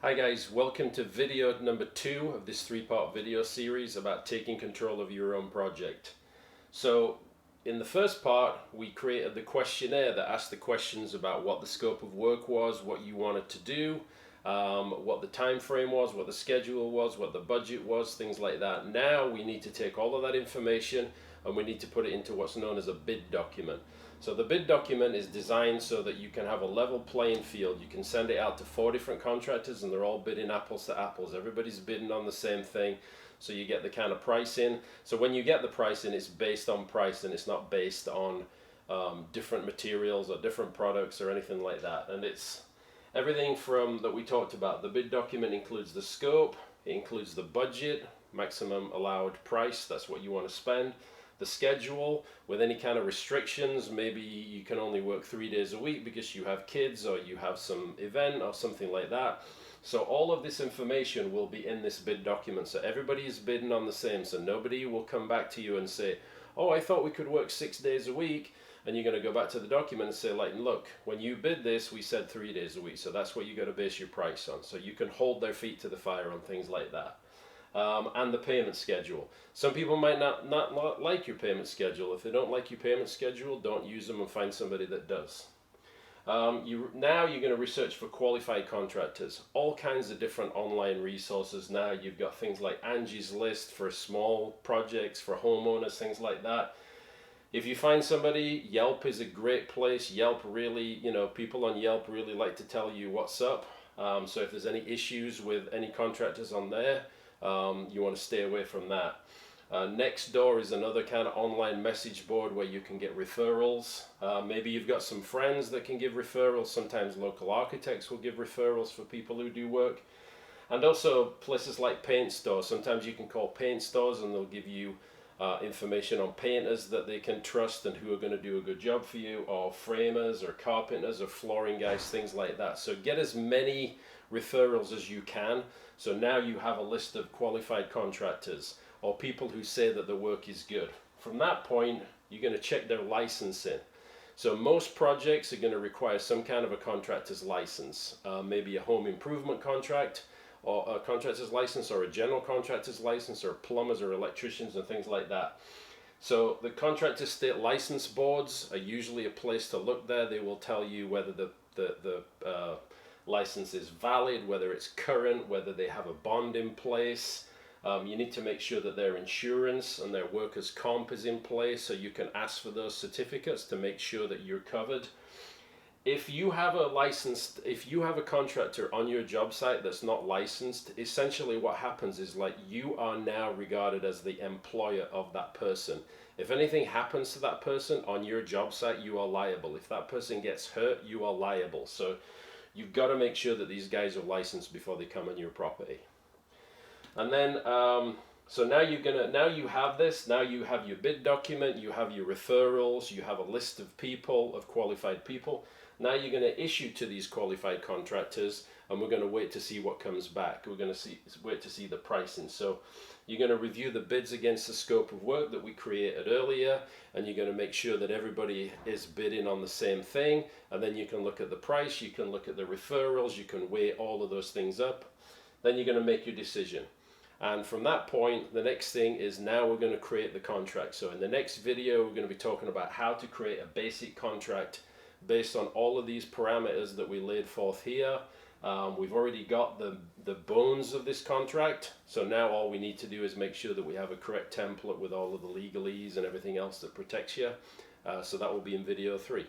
Hi guys, welcome to video number 2 of this 3-part video series about taking control of your own project. So in the first part we created the questionnaire that asked the questions about what the scope of work was, what you wanted to do, what the time frame was, what the schedule was, what the budget was, things like that. Now we need to take all of that information and we need to put it into what's known as a bid document. So the bid document is designed so that you can have a level playing field. You can send it out to 4 different contractors and they're all bidding apples to apples. Everybody's bidding on the same thing, so you get the kind of pricing. So when you get the pricing, it's based on price and it's not based on different materials or different products or anything like that. And it's everything from that we talked about. The bid document includes the scope, it includes the budget, maximum allowed price, that's what you want to spend, the schedule with any kind of restrictions. Maybe you can only work 3 days a week because you have kids or you have some event or something like that. So all of this information will be in this bid document, so everybody is bidding on the same, so nobody will come back to you and say, oh, I thought we could work 6 days a week, and you're going to go back to the document and say, like, look, when you bid this we said 3 days a week, so that's what you got to base your price on. So you can hold their feet to the fire on things like that. And the payment schedule. Some people might not like your payment schedule. If they don't like your payment schedule, don't use them and find somebody that does. Now you're going to research for qualified contractors. All kinds of different online resources now. You've got things like Angie's List for small projects, for homeowners, things like that. If you find somebody, Yelp is a great place. Yelp really, people on Yelp really like to tell you what's up. So if there's any issues with any contractors on there, you want to stay away from that. Nextdoor is another kind of online message board where you can get referrals. Maybe you've got some friends that can give referrals. Sometimes local architects will give referrals for people who do work. And also places like paint stores. Sometimes you can call paint stores and they'll give you information on painters that they can trust and who are going to do a good job for you, or framers or carpenters or flooring guys, things like that. So get as many referrals as you can. So now you have a list of qualified contractors or people who say that the work is good. From that point, you're going to check their licensing. So most projects are going to require some kind of a contractor's license, maybe a home improvement contract, or a contractor's license, or a general contractor's license, or plumbers or electricians and things like that. So the contractor state license boards are usually a place to look there. They will tell you whether the license is valid, whether it's current, whether they have a bond in place. You need to make sure that their insurance and their workers' comp is in place, so you can ask for those certificates to make sure that you're covered. If you have a contractor on your job site that's not licensed, essentially what happens is, like, you are now regarded as the employer of that person. If anything happens to that person on your job site, you are liable. If that person gets hurt, you are liable. So you've got to make sure that these guys are licensed before they come on your property. And then, so now you have this. Now you have your bid document, you have your referrals, you have a list of people, of qualified people. Now you're going to issue to these qualified contractors, and we're going to wait to see what comes back. We're going to wait to see the pricing. So you're going to review the bids against the scope of work that we created earlier, and you're going to make sure that everybody is bidding on the same thing. And then you can look at the price, you can look at the referrals, you can weigh all of those things up. Then you're going to make your decision. And from that point, the next thing is, now we're going to create the contract. So in the next video, we're going to be talking about how to create a basic contract based on all of these parameters that we laid forth here. We've already got the bones of this contract. So now all we need to do is make sure that we have a correct template with all of the legalese and everything else that protects you. So that will be in video 3.